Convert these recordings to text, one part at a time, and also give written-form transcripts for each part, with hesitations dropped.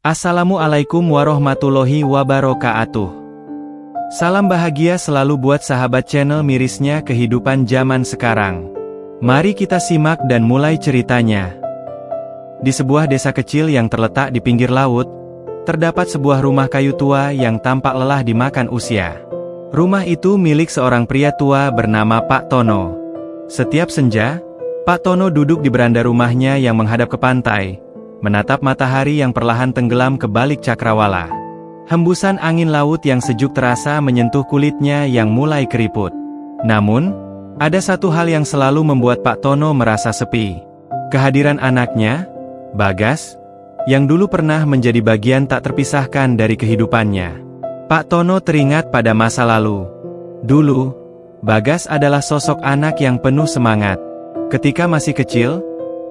Assalamualaikum warahmatullahi wabarakatuh. Salam bahagia selalu buat sahabat channel mirisnya kehidupan zaman sekarang. Mari kita simak dan mulai ceritanya. Di sebuah desa kecil yang terletak di pinggir laut, terdapat sebuah rumah kayu tua yang tampak lelah dimakan usia. Rumah itu milik seorang pria tua bernama Pak Tono. Setiap senja, Pak Tono duduk di beranda rumahnya yang menghadap ke pantai, menatap matahari yang perlahan tenggelam ke balik cakrawala. Hembusan angin laut yang sejuk terasa menyentuh kulitnya yang mulai keriput. Namun, ada satu hal yang selalu membuat Pak Tono merasa sepi. Kehadiran anaknya, Bagas, yang dulu pernah menjadi bagian tak terpisahkan dari kehidupannya. Pak Tono teringat pada masa lalu. Dulu, Bagas adalah sosok anak yang penuh semangat. Ketika masih kecil,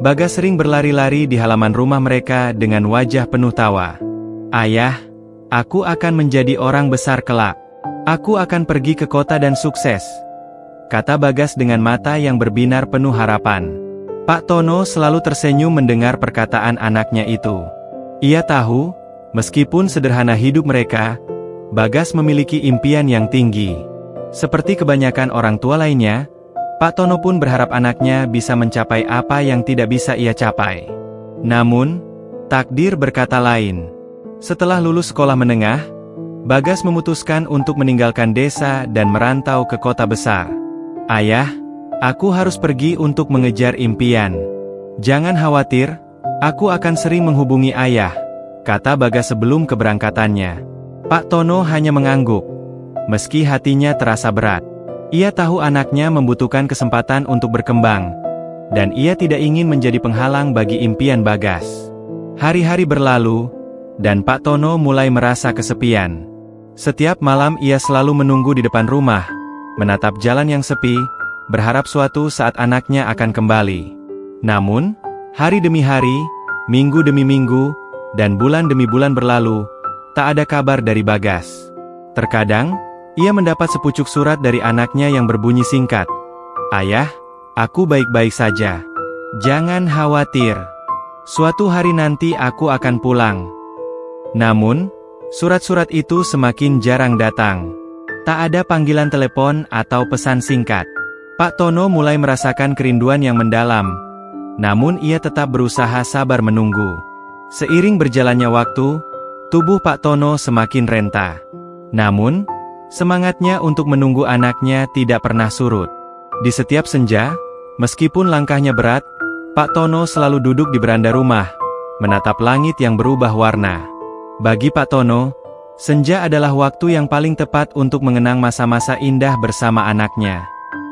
Bagas sering berlari-lari di halaman rumah mereka dengan wajah penuh tawa. "Ayah, aku akan menjadi orang besar kelak. Aku akan pergi ke kota dan sukses," kata Bagas dengan mata yang berbinar penuh harapan. Pak Tono selalu tersenyum mendengar perkataan anaknya itu. Ia tahu, meskipun sederhana hidup mereka, Bagas memiliki impian yang tinggi. Seperti kebanyakan orang tua lainnya, Pak Tono pun berharap anaknya bisa mencapai apa yang tidak bisa ia capai. Namun, takdir berkata lain. Setelah lulus sekolah menengah, Bagas memutuskan untuk meninggalkan desa dan merantau ke kota besar. "Ayah, aku harus pergi untuk mengejar impian. Jangan khawatir, aku akan sering menghubungi ayah," kata Bagas sebelum keberangkatannya. Pak Tono hanya mengangguk, meski hatinya terasa berat. Ia tahu anaknya membutuhkan kesempatan untuk berkembang, dan ia tidak ingin menjadi penghalang bagi impian Bagas. Hari-hari berlalu, dan Pak Tono mulai merasa kesepian. Setiap malam ia selalu menunggu di depan rumah, menatap jalan yang sepi, berharap suatu saat anaknya akan kembali. Namun, hari demi hari, minggu demi minggu, dan bulan demi bulan berlalu, tak ada kabar dari Bagas. Terkadang, ia mendapat sepucuk surat dari anaknya yang berbunyi singkat, "Ayah, aku baik-baik saja. Jangan khawatir. Suatu hari nanti aku akan pulang." Namun, surat-surat itu semakin jarang datang. Tak ada panggilan telepon atau pesan singkat. Pak Tono mulai merasakan kerinduan yang mendalam. Namun ia tetap berusaha sabar menunggu. Seiring berjalannya waktu, tubuh Pak Tono semakin renta. Namun, semangatnya untuk menunggu anaknya tidak pernah surut. Di setiap senja, meskipun langkahnya berat, Pak Tono selalu duduk di beranda rumah, menatap langit yang berubah warna. Bagi Pak Tono, senja adalah waktu yang paling tepat untuk mengenang masa-masa indah bersama anaknya.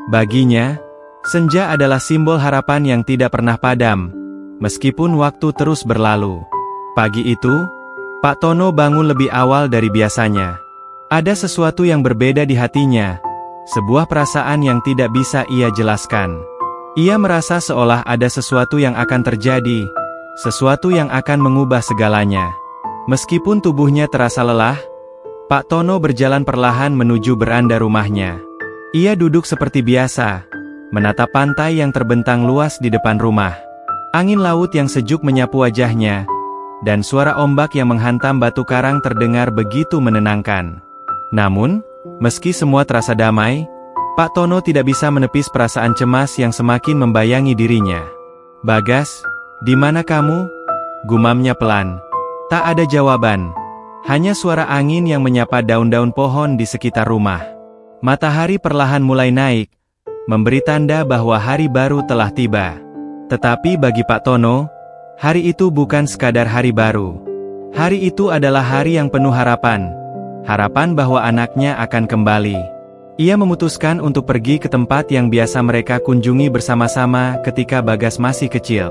Baginya, senja adalah simbol harapan yang tidak pernah padam, meskipun waktu terus berlalu. Pagi itu, Pak Tono bangun lebih awal dari biasanya. Ada sesuatu yang berbeda di hatinya, sebuah perasaan yang tidak bisa ia jelaskan. Ia merasa seolah ada sesuatu yang akan terjadi, sesuatu yang akan mengubah segalanya. Meskipun tubuhnya terasa lelah, Pak Tono berjalan perlahan menuju beranda rumahnya. Ia duduk seperti biasa, menatap pantai yang terbentang luas di depan rumah. Angin laut yang sejuk menyapu wajahnya, dan suara ombak yang menghantam batu karang terdengar begitu menenangkan. Namun, meski semua terasa damai, Pak Tono tidak bisa menepis perasaan cemas yang semakin membayangi dirinya. "Bagas, di mana kamu?" gumamnya pelan. Tak ada jawaban, hanya suara angin yang menyapa daun-daun pohon di sekitar rumah. Matahari perlahan mulai naik, memberi tanda bahwa hari baru telah tiba. Tetapi bagi Pak Tono, hari itu bukan sekadar hari baru. Hari itu adalah hari yang penuh harapan. Harapan bahwa anaknya akan kembali. Ia memutuskan untuk pergi ke tempat yang biasa mereka kunjungi bersama-sama ketika Bagas masih kecil.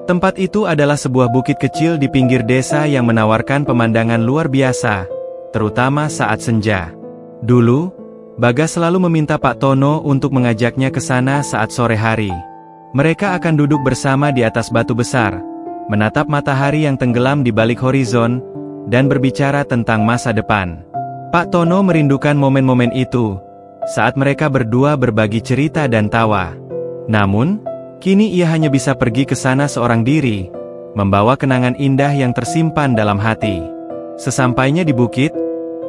Tempat itu adalah sebuah bukit kecil di pinggir desa yang menawarkan pemandangan luar biasa, terutama saat senja. Dulu, Bagas selalu meminta Pak Tono untuk mengajaknya ke sana saat sore hari. Mereka akan duduk bersama di atas batu besar, menatap matahari yang tenggelam di balik horizon, dan berbicara tentang masa depan. Pak Tono merindukan momen-momen itu, saat mereka berdua berbagi cerita dan tawa. Namun, kini ia hanya bisa pergi ke sana seorang diri, membawa kenangan indah yang tersimpan dalam hati. Sesampainya di bukit,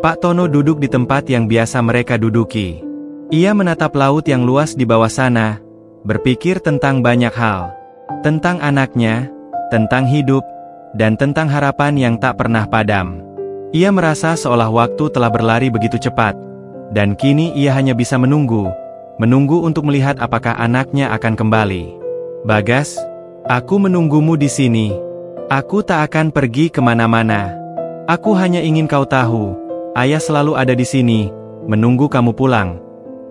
Pak Tono duduk di tempat yang biasa mereka duduki. Ia menatap laut yang luas di bawah sana, berpikir tentang banyak hal. Tentang anaknya, tentang hidup, dan tentang harapan yang tak pernah padam. Ia merasa seolah waktu telah berlari begitu cepat, dan kini ia hanya bisa menunggu untuk melihat apakah anaknya akan kembali. "Bagas, aku menunggumu di sini. Aku tak akan pergi kemana-mana. Aku hanya ingin kau tahu, ayah selalu ada di sini, menunggu kamu pulang,"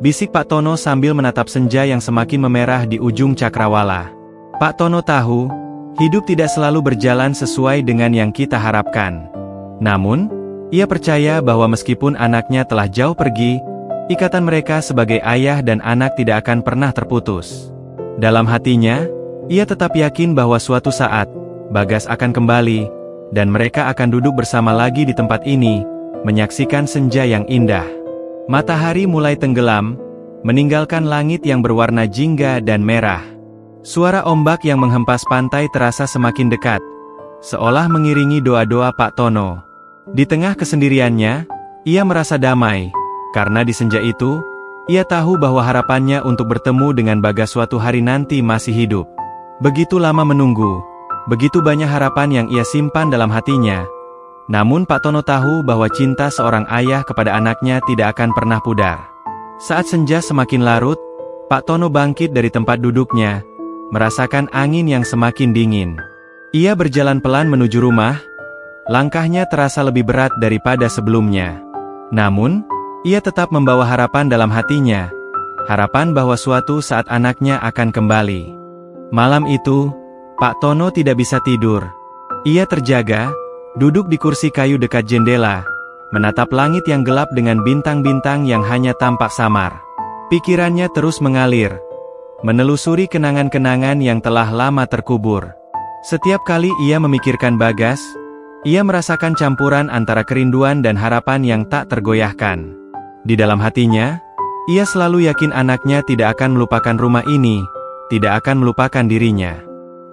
bisik Pak Tono sambil menatap senja yang semakin memerah di ujung cakrawala. Pak Tono tahu, hidup tidak selalu berjalan sesuai dengan yang kita harapkan. Namun, ia percaya bahwa meskipun anaknya telah jauh pergi, ikatan mereka sebagai ayah dan anak tidak akan pernah terputus. Dalam hatinya, ia tetap yakin bahwa suatu saat, Bagas akan kembali, dan mereka akan duduk bersama lagi di tempat ini, menyaksikan senja yang indah. Matahari mulai tenggelam, meninggalkan langit yang berwarna jingga dan merah. Suara ombak yang menghempas pantai terasa semakin dekat, seolah mengiringi doa-doa Pak Tono. Di tengah kesendiriannya, ia merasa damai, karena di senja itu, ia tahu bahwa harapannya untuk bertemu dengan Bagas suatu hari nanti masih hidup. Begitu lama menunggu, begitu banyak harapan yang ia simpan dalam hatinya. Namun Pak Tono tahu bahwa cinta seorang ayah kepada anaknya tidak akan pernah pudar. Saat senja semakin larut, Pak Tono bangkit dari tempat duduknya, merasakan angin yang semakin dingin. Ia berjalan pelan menuju rumah, langkahnya terasa lebih berat daripada sebelumnya. Namun, ia tetap membawa harapan dalam hatinya, harapan bahwa suatu saat anaknya akan kembali. Malam itu, Pak Tono tidak bisa tidur. Ia terjaga, duduk di kursi kayu dekat jendela, menatap langit yang gelap dengan bintang-bintang yang hanya tampak samar. Pikirannya terus mengalir, menelusuri kenangan-kenangan yang telah lama terkubur. Setiap kali ia memikirkan Bagas, ia merasakan campuran antara kerinduan dan harapan yang tak tergoyahkan. Di dalam hatinya, ia selalu yakin anaknya tidak akan melupakan rumah ini, tidak akan melupakan dirinya.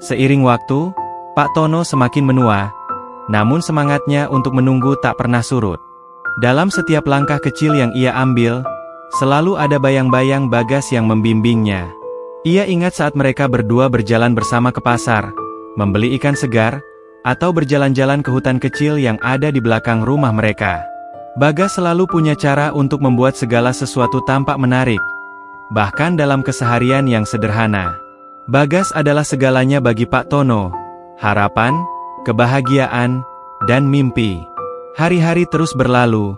Seiring waktu, Pak Tono semakin menua, namun semangatnya untuk menunggu tak pernah surut. Dalam setiap langkah kecil yang ia ambil, selalu ada bayang-bayang Bagas yang membimbingnya. Ia ingat saat mereka berdua berjalan bersama ke pasar, membeli ikan segar, atau berjalan-jalan ke hutan kecil yang ada di belakang rumah mereka. Bagas selalu punya cara untuk membuat segala sesuatu tampak menarik, bahkan dalam keseharian yang sederhana. Bagas adalah segalanya bagi Pak Tono, harapan, kebahagiaan, dan mimpi. Hari-hari terus berlalu,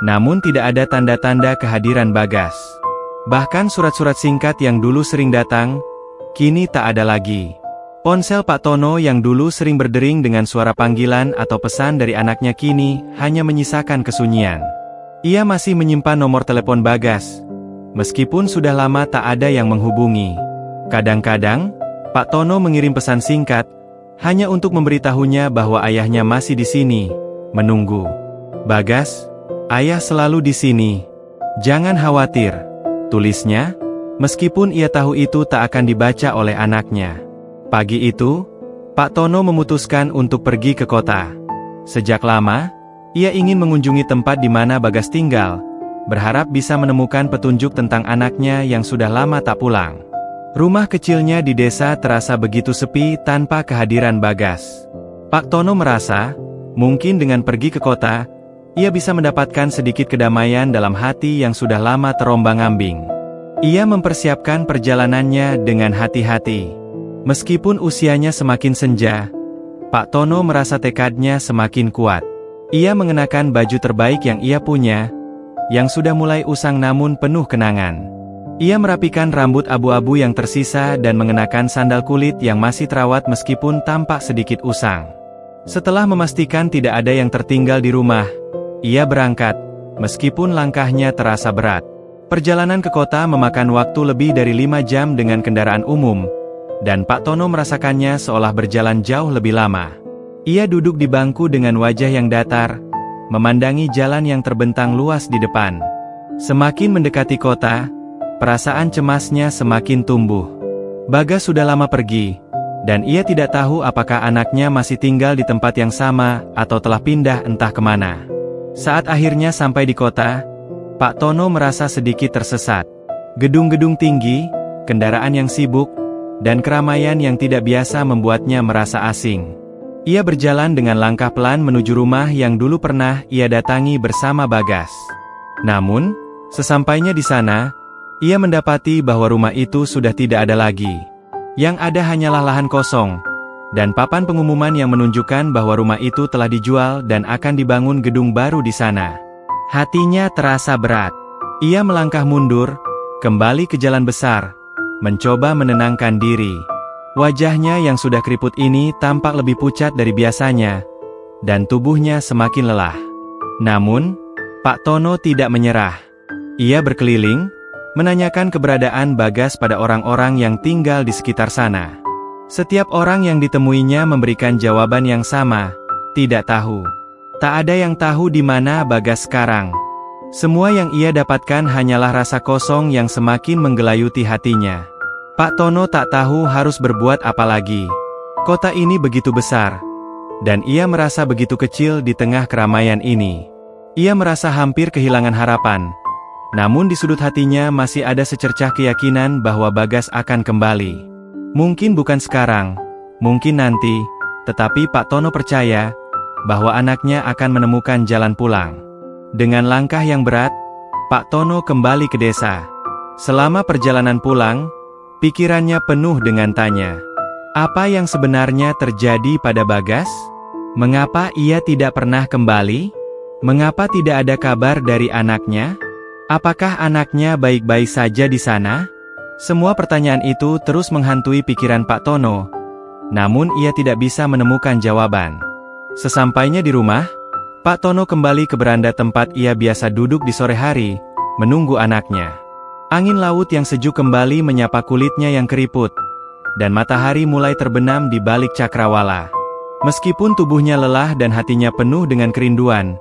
namun tidak ada tanda-tanda kehadiran Bagas. Bahkan surat-surat singkat yang dulu sering datang, kini tak ada lagi. Ponsel Pak Tono yang dulu sering berdering dengan suara panggilan atau pesan dari anaknya kini hanya menyisakan kesunyian. Ia masih menyimpan nomor telepon Bagas, meskipun sudah lama tak ada yang menghubungi. Kadang-kadang, Pak Tono mengirim pesan singkat, hanya untuk memberitahunya bahwa ayahnya masih di sini, menunggu. "Bagas, ayah selalu di sini. Jangan khawatir," tulisnya, meskipun ia tahu itu tak akan dibaca oleh anaknya. Pagi itu, Pak Tono memutuskan untuk pergi ke kota. Sejak lama, ia ingin mengunjungi tempat di mana Bagas tinggal, berharap bisa menemukan petunjuk tentang anaknya yang sudah lama tak pulang. Rumah kecilnya di desa terasa begitu sepi tanpa kehadiran Bagas. Pak Tono merasa, mungkin dengan pergi ke kota, ia bisa mendapatkan sedikit kedamaian dalam hati yang sudah lama terombang-ambing. Ia mempersiapkan perjalanannya dengan hati-hati. Meskipun usianya semakin senja, Pak Tono merasa tekadnya semakin kuat. Ia mengenakan baju terbaik yang ia punya, yang sudah mulai usang namun penuh kenangan. Ia merapikan rambut abu-abu yang tersisa dan mengenakan sandal kulit yang masih terawat meskipun tampak sedikit usang. Setelah memastikan tidak ada yang tertinggal di rumah, ia berangkat, meskipun langkahnya terasa berat. Perjalanan ke kota memakan waktu lebih dari 5 jam dengan kendaraan umum, dan Pak Tono merasakannya seolah berjalan jauh lebih lama. Ia duduk di bangku dengan wajah yang datar, memandangi jalan yang terbentang luas di depan. Semakin mendekati kota, perasaan cemasnya semakin tumbuh. Bagas sudah lama pergi, Dan ia tidak tahu apakah anaknya masih tinggal di tempat yang sama, atau telah pindah entah kemana. Saat akhirnya sampai di kota, Pak Tono merasa sedikit tersesat. Gedung-gedung tinggi, kendaraan yang sibuk, dan keramaian yang tidak biasa membuatnya merasa asing. Ia berjalan dengan langkah pelan menuju rumah yang dulu pernah ia datangi bersama Bagas. Namun, sesampainya di sana, ia mendapati bahwa rumah itu sudah tidak ada lagi. Yang ada hanyalah lahan kosong, dan papan pengumuman yang menunjukkan bahwa rumah itu telah dijual dan akan dibangun gedung baru di sana. Hatinya terasa berat. Ia melangkah mundur, kembali ke jalan besar, mencoba menenangkan diri. Wajahnya yang sudah keriput ini tampak lebih pucat dari biasanya, dan tubuhnya semakin lelah. Namun, Pak Tono tidak menyerah. Ia berkeliling, menanyakan keberadaan Bagas pada orang-orang yang tinggal di sekitar sana. Setiap orang yang ditemuinya memberikan jawaban yang sama, tidak tahu. Tak ada yang tahu di mana Bagas sekarang. Semua yang ia dapatkan hanyalah rasa kosong yang semakin menggelayuti hatinya. Pak Tono tak tahu harus berbuat apa lagi. Kota ini begitu besar, dan ia merasa begitu kecil di tengah keramaian ini. Ia merasa hampir kehilangan harapan. Namun di sudut hatinya masih ada secercah keyakinan bahwa Bagas akan kembali. Mungkin bukan sekarang, mungkin nanti, tetapi Pak Tono percaya bahwa anaknya akan menemukan jalan pulang. Dengan langkah yang berat, Pak Tono kembali ke desa. Selama perjalanan pulang, pikirannya penuh dengan tanya. Apa yang sebenarnya terjadi pada Bagas? Mengapa ia tidak pernah kembali? Mengapa tidak ada kabar dari anaknya? Apakah anaknya baik-baik saja di sana? Semua pertanyaan itu terus menghantui pikiran Pak Tono. Namun ia tidak bisa menemukan jawaban. Sesampainya di rumah, Pak Tono kembali ke beranda tempat ia biasa duduk di sore hari, menunggu anaknya. Angin laut yang sejuk kembali menyapa kulitnya yang keriput, dan matahari mulai terbenam di balik cakrawala. Meskipun tubuhnya lelah dan hatinya penuh dengan kerinduan,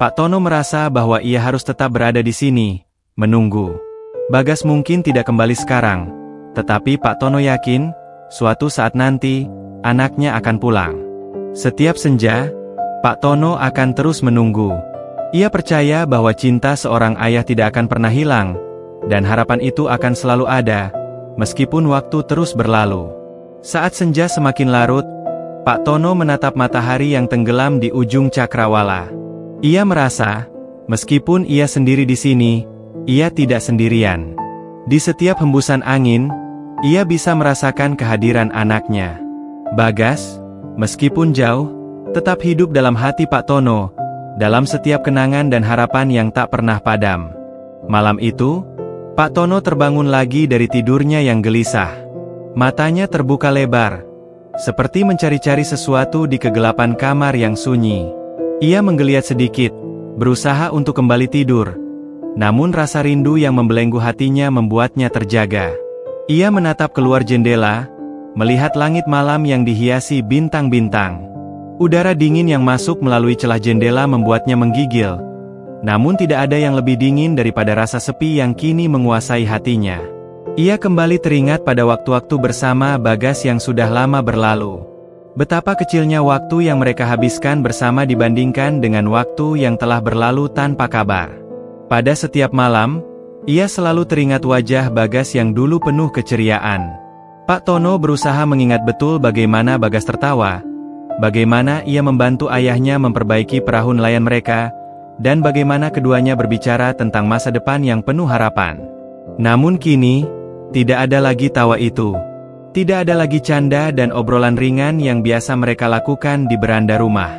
Pak Tono merasa bahwa ia harus tetap berada di sini, menunggu. Bagas mungkin tidak kembali sekarang, tetapi Pak Tono yakin, suatu saat nanti, anaknya akan pulang. Setiap senja, Pak Tono akan terus menunggu. Ia percaya bahwa cinta seorang ayah tidak akan pernah hilang, dan harapan itu akan selalu ada, meskipun waktu terus berlalu. Saat senja semakin larut, Pak Tono menatap matahari yang tenggelam di ujung cakrawala. Ia merasa, meskipun ia sendiri di sini, ia tidak sendirian. Di setiap hembusan angin, ia bisa merasakan kehadiran anaknya. Bagas, meskipun jauh, tetap hidup dalam hati Pak Tono, dalam setiap kenangan dan harapan yang tak pernah padam. Malam itu, Pak Tono terbangun lagi dari tidurnya yang gelisah. Matanya terbuka lebar, seperti mencari-cari sesuatu di kegelapan kamar yang sunyi. Ia menggeliat sedikit, berusaha untuk kembali tidur. Namun rasa rindu yang membelenggu hatinya membuatnya terjaga. Ia menatap keluar jendela, melihat langit malam yang dihiasi bintang-bintang. Udara dingin yang masuk melalui celah jendela membuatnya menggigil. Namun tidak ada yang lebih dingin daripada rasa sepi yang kini menguasai hatinya. Ia kembali teringat pada waktu-waktu bersama Bagas yang sudah lama berlalu. Betapa kecilnya waktu yang mereka habiskan bersama dibandingkan dengan waktu yang telah berlalu tanpa kabar. Pada setiap malam, ia selalu teringat wajah Bagas yang dulu penuh keceriaan. Pak Tono berusaha mengingat betul bagaimana Bagas tertawa, bagaimana ia membantu ayahnya memperbaiki perahu nelayan mereka, dan bagaimana keduanya berbicara tentang masa depan yang penuh harapan. Namun kini, tidak ada lagi tawa itu. Tidak ada lagi canda dan obrolan ringan yang biasa mereka lakukan di beranda rumah.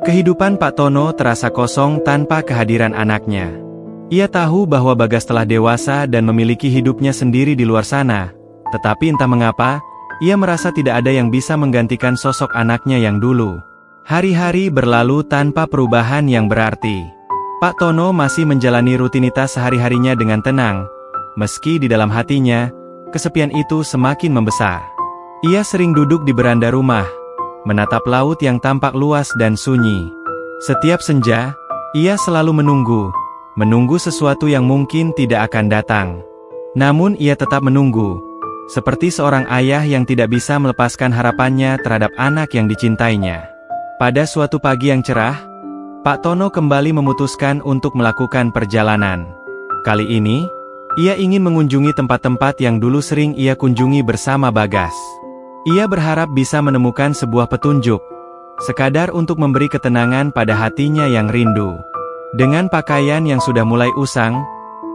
Kehidupan Pak Tono terasa kosong tanpa kehadiran anaknya. Ia tahu bahwa Bagas telah dewasa dan memiliki hidupnya sendiri di luar sana, tetapi entah mengapa, ia merasa tidak ada yang bisa menggantikan sosok anaknya yang dulu. Hari-hari berlalu tanpa perubahan yang berarti. Pak Tono masih menjalani rutinitas sehari-harinya dengan tenang, meski di dalam hatinya, kesepian itu semakin membesar. Ia sering duduk di beranda rumah, menatap laut yang tampak luas dan sunyi. Setiap senja, ia selalu menunggu sesuatu yang mungkin tidak akan datang. Namun ia tetap menunggu. seperti seorang ayah yang tidak bisa melepaskan harapannya terhadap anak yang dicintainya. Pada suatu pagi yang cerah, Pak Tono kembali memutuskan untuk melakukan perjalanan. Kali ini, ia ingin mengunjungi tempat-tempat yang dulu sering ia kunjungi bersama Bagas. Ia berharap bisa menemukan sebuah petunjuk, sekadar untuk memberi ketenangan pada hatinya yang rindu. Dengan pakaian yang sudah mulai usang,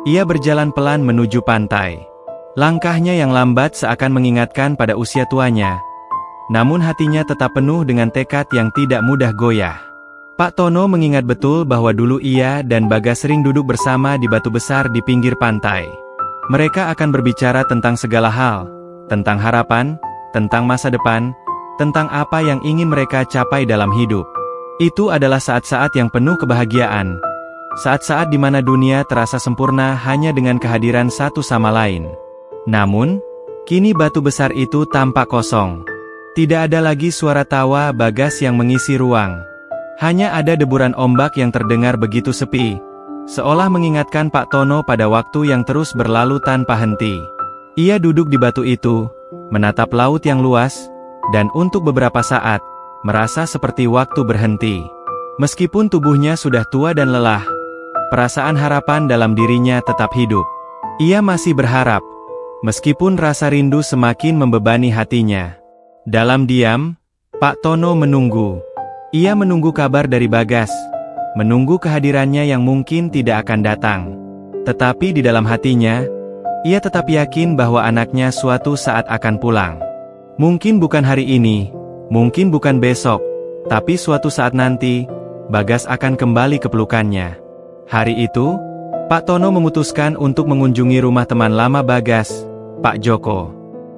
ia berjalan pelan menuju pantai. Langkahnya yang lambat seakan mengingatkan pada usia tuanya, namun hatinya tetap penuh dengan tekad yang tidak mudah goyah. Pak Tono mengingat betul bahwa dulu ia dan Bagas sering duduk bersama di batu besar di pinggir pantai. Mereka akan berbicara tentang segala hal, tentang harapan, tentang masa depan, tentang apa yang ingin mereka capai dalam hidup. Itu adalah saat-saat yang penuh kebahagiaan, saat-saat di mana dunia terasa sempurna hanya dengan kehadiran satu sama lain. Namun, kini batu besar itu tampak kosong. Tidak ada lagi suara tawa Bagas yang mengisi ruang. Hanya ada deburan ombak yang terdengar begitu sepi, seolah mengingatkan Pak Tono pada waktu yang terus berlalu tanpa henti. Ia duduk di batu itu, menatap laut yang luas, dan untuk beberapa saat, merasa seperti waktu berhenti. Meskipun tubuhnya sudah tua dan lelah, perasaan harapan dalam dirinya tetap hidup. Ia masih berharap, meskipun rasa rindu semakin membebani hatinya. Dalam diam, Pak Tono menunggu. Ia menunggu kabar dari Bagas, menunggu kehadirannya yang mungkin tidak akan datang. Tetapi di dalam hatinya, ia tetap yakin bahwa anaknya suatu saat akan pulang. Mungkin bukan hari ini, mungkin bukan besok, tapi suatu saat nanti, Bagas akan kembali ke pelukannya. Hari itu, Pak Tono memutuskan untuk mengunjungi rumah teman lama Bagas, Pak Joko.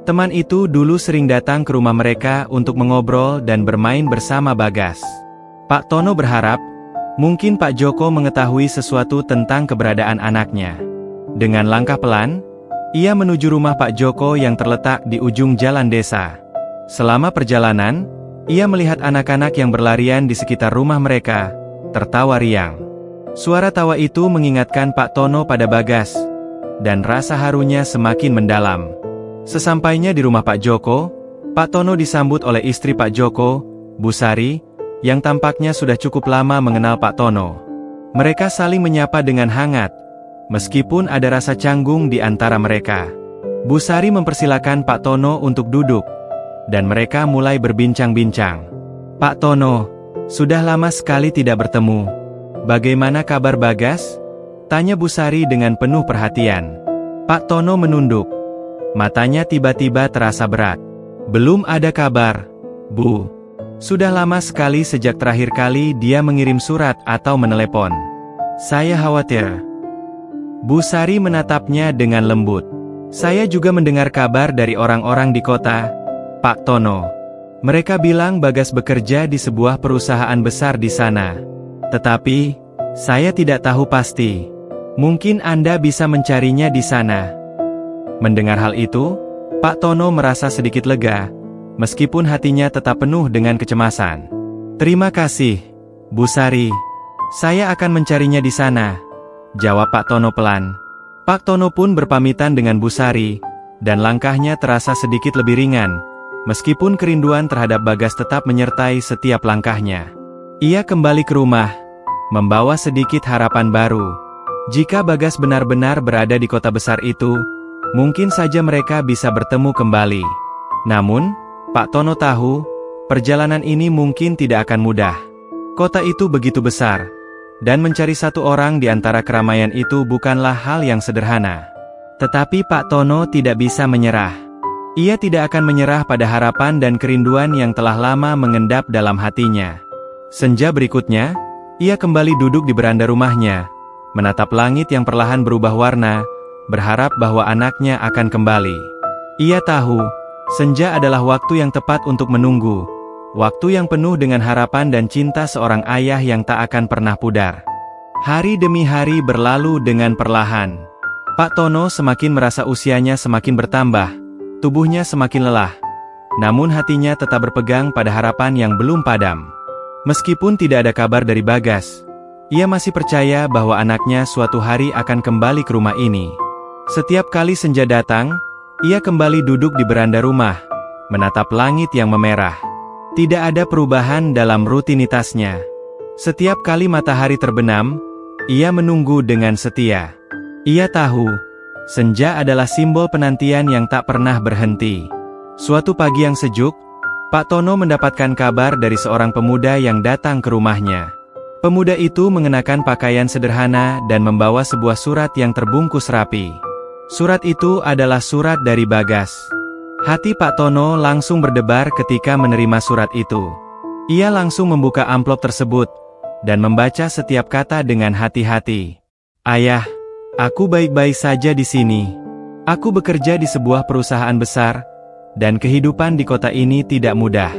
Teman itu dulu sering datang ke rumah mereka untuk mengobrol dan bermain bersama Bagas. Pak Tono berharap, mungkin Pak Joko mengetahui sesuatu tentang keberadaan anaknya. Dengan langkah pelan, ia menuju rumah Pak Joko yang terletak di ujung jalan desa. Selama perjalanan, ia melihat anak-anak yang berlarian di sekitar rumah mereka, tertawa riang. Suara tawa itu mengingatkan Pak Tono pada Bagas, dan rasa harunya semakin mendalam. Sesampainya di rumah Pak Joko, Pak Tono disambut oleh istri Pak Joko, Bu Sari, yang tampaknya sudah cukup lama mengenal Pak Tono. Mereka saling menyapa dengan hangat, meskipun ada rasa canggung di antara mereka. Bu Sari mempersilakan Pak Tono untuk duduk, dan mereka mulai berbincang-bincang. "Pak Tono, sudah lama sekali tidak bertemu. Bagaimana kabar Bagas?" tanya Bu Sari dengan penuh perhatian. Pak Tono menunduk. Matanya tiba-tiba terasa berat. "Belum ada kabar, Bu. Sudah lama sekali sejak terakhir kali dia mengirim surat atau menelepon. Saya khawatir." Bu Sari menatapnya dengan lembut. "Saya juga mendengar kabar dari orang-orang di kota, Pak Tono. Mereka bilang Bagas bekerja di sebuah perusahaan besar di sana. Tetapi, saya tidak tahu pasti. Mungkin Anda bisa mencarinya di sana." Mendengar hal itu, Pak Tono merasa sedikit lega, meskipun hatinya tetap penuh dengan kecemasan. "Terima kasih, Bu Sari. Saya akan mencarinya di sana," jawab Pak Tono pelan. Pak Tono pun berpamitan dengan Bu Sari, dan langkahnya terasa sedikit lebih ringan, meskipun kerinduan terhadap Bagas tetap menyertai setiap langkahnya. Ia kembali ke rumah, membawa sedikit harapan baru. Jika Bagas benar-benar berada di kota besar itu, mungkin saja mereka bisa bertemu kembali. Namun, Pak Tono tahu, perjalanan ini mungkin tidak akan mudah. Kota itu begitu besar, dan mencari satu orang di antara keramaian itu bukanlah hal yang sederhana. Tetapi Pak Tono tidak bisa menyerah. Ia tidak akan menyerah pada harapan dan kerinduan yang telah lama mengendap dalam hatinya. Senja berikutnya, ia kembali duduk di beranda rumahnya, menatap langit yang perlahan berubah warna, berharap bahwa anaknya akan kembali. Ia tahu, senja adalah waktu yang tepat untuk menunggu, waktu yang penuh dengan harapan dan cinta seorang ayah yang tak akan pernah pudar. Hari demi hari berlalu dengan perlahan. Pak Tono semakin merasa usianya semakin bertambah, tubuhnya semakin lelah, namun hatinya tetap berpegang pada harapan yang belum padam. Meskipun tidak ada kabar dari Bagas, ia masih percaya bahwa anaknya suatu hari akan kembali ke rumah ini. Setiap kali senja datang, Ia kembali duduk di beranda rumah, menatap langit yang memerah. Tidak ada perubahan dalam rutinitasnya. Setiap kali matahari terbenam, ia menunggu dengan setia. Ia tahu, senja adalah simbol penantian yang tak pernah berhenti. Suatu pagi yang sejuk, Pak Tono mendapatkan kabar dari seorang pemuda yang datang ke rumahnya. Pemuda itu mengenakan pakaian sederhana dan membawa sebuah surat yang terbungkus rapi. Surat itu adalah surat dari Bagas. Hati Pak Tono langsung berdebar ketika menerima surat itu. Ia langsung membuka amplop tersebut, dan membaca setiap kata dengan hati-hati. "Ayah, aku baik-baik saja di sini. Aku bekerja di sebuah perusahaan besar, dan kehidupan di kota ini tidak mudah.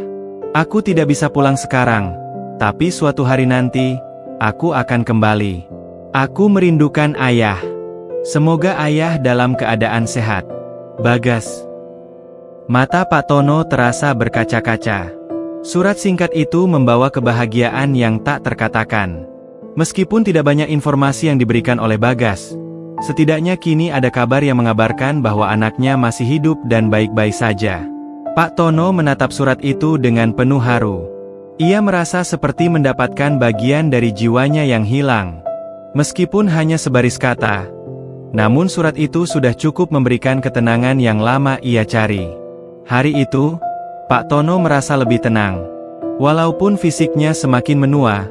Aku tidak bisa pulang sekarang, tapi suatu hari nanti, aku akan kembali. Aku merindukan ayah. Semoga ayah dalam keadaan sehat. Bagas." Mata Pak Tono terasa berkaca-kaca. Surat singkat itu membawa kebahagiaan yang tak terkatakan. Meskipun tidak banyak informasi yang diberikan oleh Bagas, setidaknya kini ada kabar yang mengabarkan bahwa anaknya masih hidup dan baik-baik saja. Pak Tono menatap surat itu dengan penuh haru. Ia merasa seperti mendapatkan bagian dari jiwanya yang hilang. Meskipun hanya sebaris kata, namun surat itu sudah cukup memberikan ketenangan yang lama ia cari. Hari itu, Pak Tono merasa lebih tenang. Walaupun fisiknya semakin menua,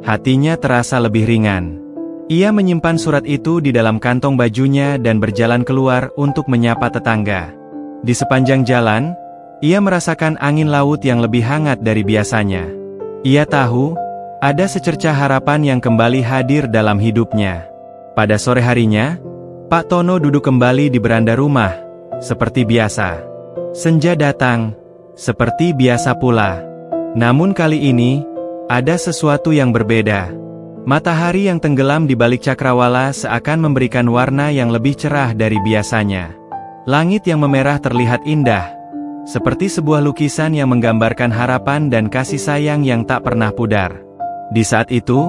hatinya terasa lebih ringan. Ia menyimpan surat itu di dalam kantong bajunya dan berjalan keluar untuk menyapa tetangga. Di sepanjang jalan, ia merasakan angin laut yang lebih hangat dari biasanya. Ia tahu, ada secercah harapan yang kembali hadir dalam hidupnya. Pada sore harinya, Pak Tono duduk kembali di beranda rumah, seperti biasa. Senja datang, seperti biasa pula. Namun kali ini, ada sesuatu yang berbeda. Matahari yang tenggelam di balik cakrawala seakan memberikan warna yang lebih cerah dari biasanya. Langit yang memerah terlihat indah, seperti sebuah lukisan yang menggambarkan harapan dan kasih sayang yang tak pernah pudar. Di saat itu,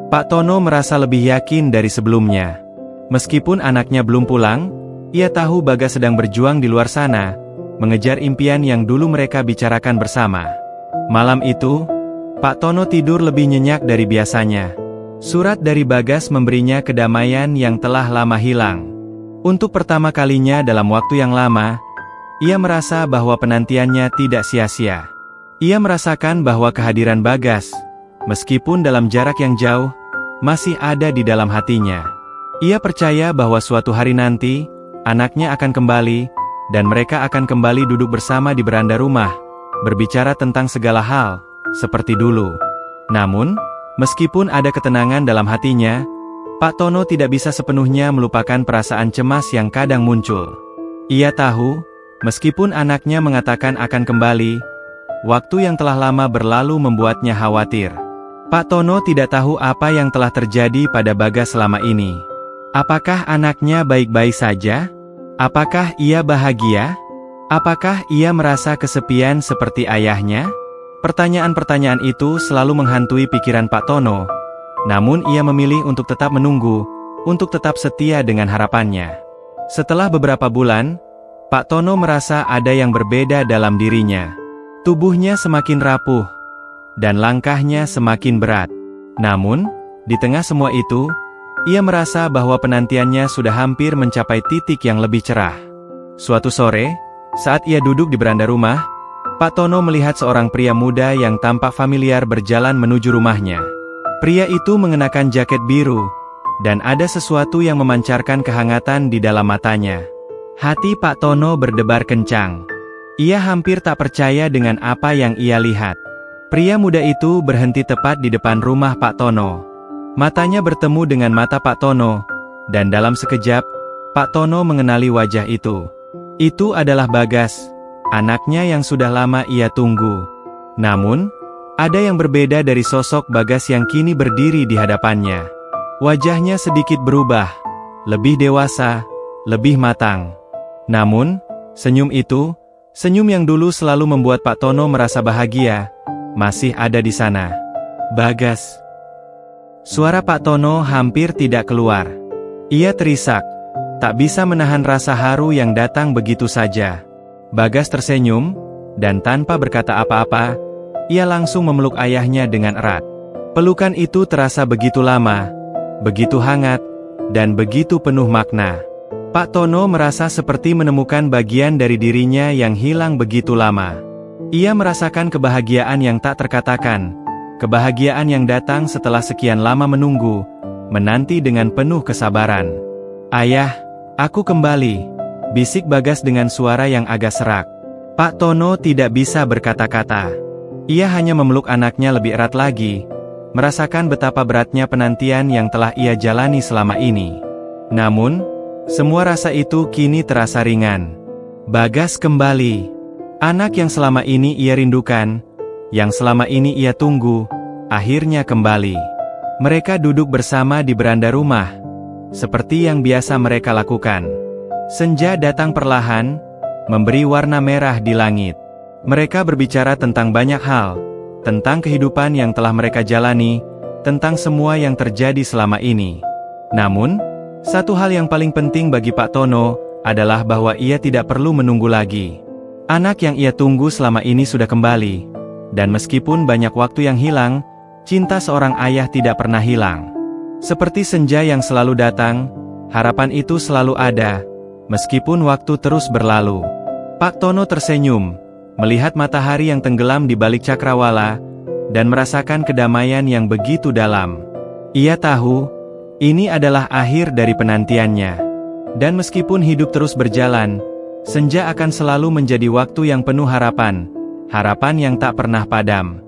Pak Tono merasa lebih yakin dari sebelumnya. Meskipun anaknya belum pulang, ia tahu Bagas sedang berjuang di luar sana, mengejar impian yang dulu mereka bicarakan bersama. Malam itu, Pak Tono tidur lebih nyenyak dari biasanya. Surat dari Bagas memberinya kedamaian yang telah lama hilang. Untuk pertama kalinya dalam waktu yang lama, ia merasa bahwa penantiannya tidak sia-sia. Ia merasakan bahwa kehadiran Bagas, meskipun dalam jarak yang jauh, masih ada di dalam hatinya. Ia percaya bahwa suatu hari nanti, anaknya akan kembali, dan mereka akan kembali duduk bersama di beranda rumah, berbicara tentang segala hal, seperti dulu. Namun, meskipun ada ketenangan dalam hatinya, Pak Tono tidak bisa sepenuhnya melupakan perasaan cemas yang kadang muncul. Ia tahu, meskipun anaknya mengatakan akan kembali, waktu yang telah lama berlalu membuatnya khawatir. Pak Tono tidak tahu apa yang telah terjadi pada Bagas selama ini. Apakah anaknya baik-baik saja? Apakah ia bahagia? Apakah ia merasa kesepian seperti ayahnya? Pertanyaan-pertanyaan itu selalu menghantui pikiran Pak Tono. Namun ia memilih untuk tetap menunggu, untuk tetap setia dengan harapannya. Setelah beberapa bulan, Pak Tono merasa ada yang berbeda dalam dirinya. Tubuhnya semakin rapuh, dan langkahnya semakin berat. Namun, di tengah semua itu, ia merasa bahwa penantiannya sudah hampir mencapai titik yang lebih cerah. Suatu sore, saat ia duduk di beranda rumah, Pak Tono melihat seorang pria muda yang tampak familiar berjalan menuju rumahnya. Pria itu mengenakan jaket biru, dan ada sesuatu yang memancarkan kehangatan di dalam matanya. Hati Pak Tono berdebar kencang. Ia hampir tak percaya dengan apa yang ia lihat. Pria muda itu berhenti tepat di depan rumah Pak Tono. Matanya bertemu dengan mata Pak Tono, dan dalam sekejap, Pak Tono mengenali wajah itu. Itu adalah Bagas, anaknya yang sudah lama ia tunggu. Namun, ada yang berbeda dari sosok Bagas yang kini berdiri di hadapannya. Wajahnya sedikit berubah, lebih dewasa, lebih matang. Namun, senyum itu, senyum yang dulu selalu membuat Pak Tono merasa bahagia, masih ada di sana. Bagas. Suara Pak Tono hampir tidak keluar. Ia terisak, Tak bisa menahan rasa haru yang datang begitu saja. Bagas tersenyum, dan tanpa berkata apa-apa, ia langsung memeluk ayahnya dengan erat. Pelukan itu terasa begitu lama, begitu hangat, dan begitu penuh makna. Pak Tono merasa seperti menemukan bagian dari dirinya yang hilang begitu lama. Ia merasakan kebahagiaan yang tak terkatakan, kebahagiaan yang datang setelah sekian lama menunggu, menanti dengan penuh kesabaran. "Ayah, aku kembali," bisik Bagas dengan suara yang agak serak. Pak Tono tidak bisa berkata-kata. Ia hanya memeluk anaknya lebih erat lagi, merasakan betapa beratnya penantian yang telah ia jalani selama ini. Namun, semua rasa itu kini terasa ringan. Bagas kembali. Anak yang selama ini ia rindukan, yang selama ini ia tunggu, akhirnya kembali. Mereka duduk bersama di beranda rumah, seperti yang biasa mereka lakukan. Senja datang perlahan, memberi warna merah di langit. Mereka berbicara tentang banyak hal, tentang kehidupan yang telah mereka jalani, tentang semua yang terjadi selama ini. Namun, satu hal yang paling penting bagi Pak Tono, adalah bahwa ia tidak perlu menunggu lagi. Anak yang ia tunggu selama ini sudah kembali, dan meskipun banyak waktu yang hilang, cinta seorang ayah tidak pernah hilang. Seperti senja yang selalu datang, harapan itu selalu ada, meskipun waktu terus berlalu. Pak Tono tersenyum, melihat matahari yang tenggelam di balik cakrawala, dan merasakan kedamaian yang begitu dalam. Ia tahu, ini adalah akhir dari penantiannya. Dan meskipun hidup terus berjalan, senja akan selalu menjadi waktu yang penuh harapan, harapan yang tak pernah padam.